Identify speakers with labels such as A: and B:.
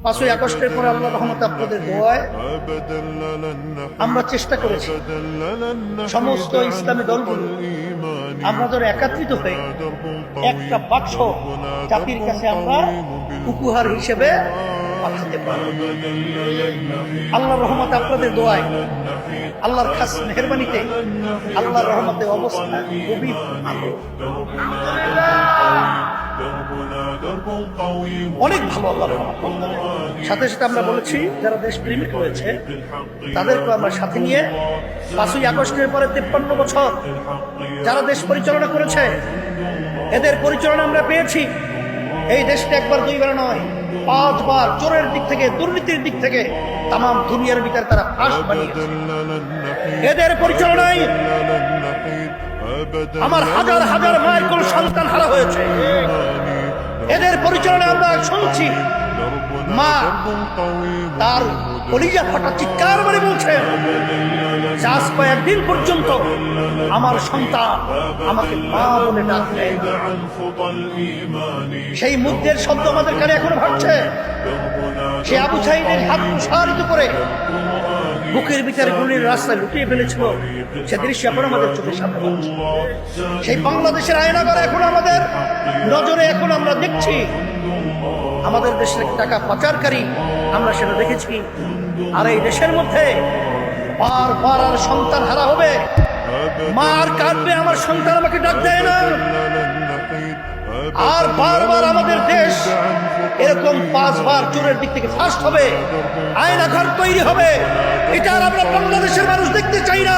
A: 5ই আগস্টের পরে আল্লাহর রহমতে আপনাদের দোয়ায় আমরা চেষ্টা করেছি সমস্ত ইসলামী দলগুলো আমরা ধরে একত্রিত হয়ে একটা বাক্স জাতির কাছে আমরা উপহার হিসেবে পাঠাতে পারি। আল্লাহর রহমতে আপনাদের দোয়ায়, আল্লাহর খাস মেহেরবানিতে, আল্লাহর রহমতে অবস্থা খুবই ভালো, অনেক ভালো। আল্লাহর সাথে সাথে আমরা বলেছি যারা দেশ প্রেমিক রয়েছে তাদেরকে আমরা সাথে নিয়ে 5ই আগস্টের পরে 53 বছর যারা দেশ পরিচালনা করেছে এদের পরিচালনা আমরা পেয়েছি। এই দেশটা একবার দুইবার নয় 5 বার চোরের দিক থেকে, দুর্নীতির দিক থেকে তাম দুনিয়ার ভিতরে তারা ফাঁস বানিয়েছে। এদের পরিচালনায় আমার হাজার হাজার মায়ের কোন সন্তান হারা হয়েছে। এদের পরিচালনায় আমরা শুনছি মা তার কলিজা ফাটা চিৎকার করে বলছে আজ কয়েকদিন পর্যন্ত আমার সন্তান আমাকে মা বলে ডাকবে। সেই মুগ্ধের শব্দ আমাদের কানে এখনো ভাবছে। সে আবু সাঈদের হাত প্রসারিত করে বুকের ভিতরে গুলির রাস্তায় লুটিয়ে ফেলেছিল, সে দৃশ্য এখন আমাদের চোখের সামনে পড়ছে। সেই বাংলাদেশের আয়নাঘর এখন আমাদের নজরে, এখন আমরা দেখছি আমাদের দেশের টাকা পাচারকারী আমরা সেটা দেখেছি। আর এই দেশের মধ্যে বারবার আর সন্তান হারা হবে, মা আর কাঁদবে আমার সন্তান আমাকে ডাক দেয় না। আর বারবার আমাদের দেশ এরকম 5 বার চোরের দিক থেকে ফার্স্ট হবে, আয়নাঘর তৈরি হবে। এটা আর আমরা বাংলাদেশের মানুষ দেখতে চাই না।